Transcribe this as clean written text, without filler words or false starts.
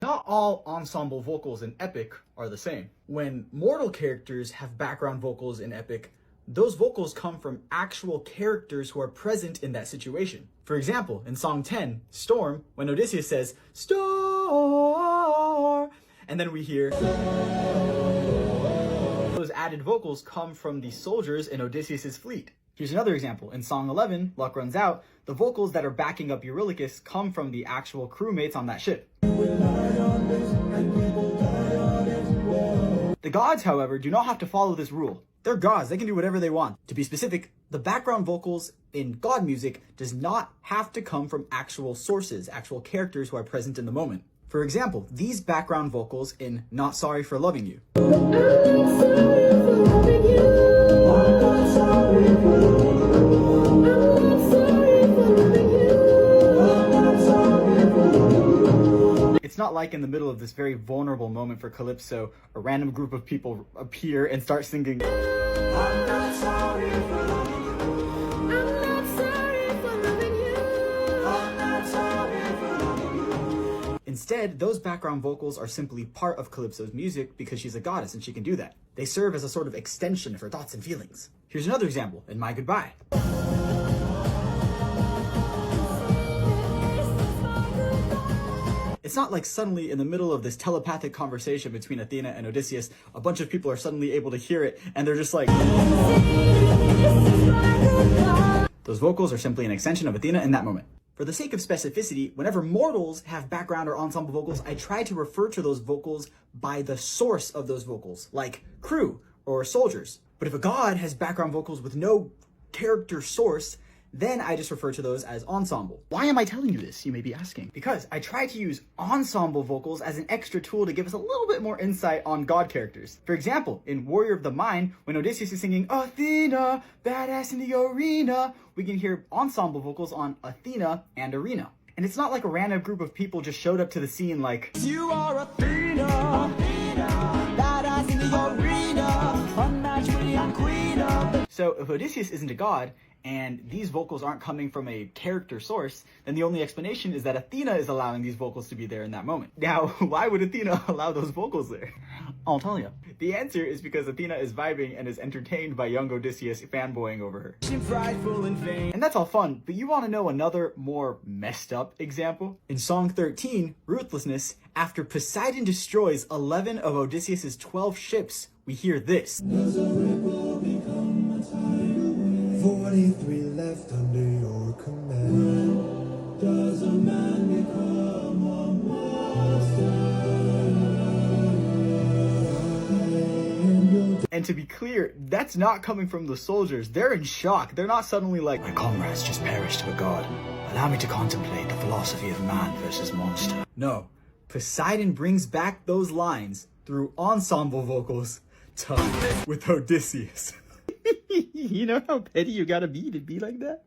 Not all ensemble vocals in epic are the same. When mortal characters have background vocals in epic, those vocals come from actual characters who are present in that situation. For example, in Song 10, Storm, when Odysseus says, "Storm," and then we hear those added vocals come from the soldiers in Odysseus' fleet. Here's another example. In Song 11, Luck Runs Out, the vocals that are backing up Eurylochus come from the actual crewmates on that ship. The gods, however, do not have to follow this rule. They're gods, they can do whatever they want. To be specific, the background vocals in god music does not have to come from actual sources, actual characters who are present in the moment. For example, these background vocals in Not Sorry for Loving You. It's not like in the middle of this very vulnerable moment for Calypso, a random group of people appear and start singing, "I'm not sorry for loving you. I'm not sorry for loving you. I'm not sorry for loving you." Instead, those background vocals are simply part of Calypso's music because she's a goddess and she can do that. They serve as a sort of extension of her thoughts and feelings. Here's another example in My Goodbye. It's not like suddenly in the middle of this telepathic conversation between Athena and Odysseus, a bunch of people are suddenly able to hear it and they're just like... Those vocals are simply an extension of Athena in that moment. For the sake of specificity, whenever mortals have background or ensemble vocals, I try to refer to those vocals by the source of those vocals, like crew or soldiers. But if a god has background vocals with no character source, then I just refer to those as ensemble. Why am I telling you this, you may be asking? Because I try to use ensemble vocals as an extra tool to give us a little bit more insight on god characters. For example, in Warrior of the Mind, when Odysseus is singing Athena, badass in the arena, we can hear ensemble vocals on Athena and arena. And it's not like a random group of people just showed up to the scene like, "You are Athena, Athena, badass in the arena, unmatched queen of..." So if Odysseus isn't a god, and these vocals aren't coming from a character source, then the only explanation is that Athena is allowing these vocals to be there in that moment. Now, why would Athena allow those vocals there? I'll tell you. The answer is because Athena is vibing and is entertained by young Odysseus fanboying over her. And that's all fun, but you want to know another more messed up example? In Song 13, Ruthlessness, after Poseidon destroys 11 of Odysseus' 12 ships, we hear this. 43 left under your command. Does a man become a master? And to be clear, that's not coming from the soldiers. They're in shock. They're not suddenly like, "My comrades just perished to a god. Allow me to contemplate the philosophy of man versus monster." No, Poseidon brings back those lines through ensemble vocals with Odysseus. You know how petty you gotta be to be like that?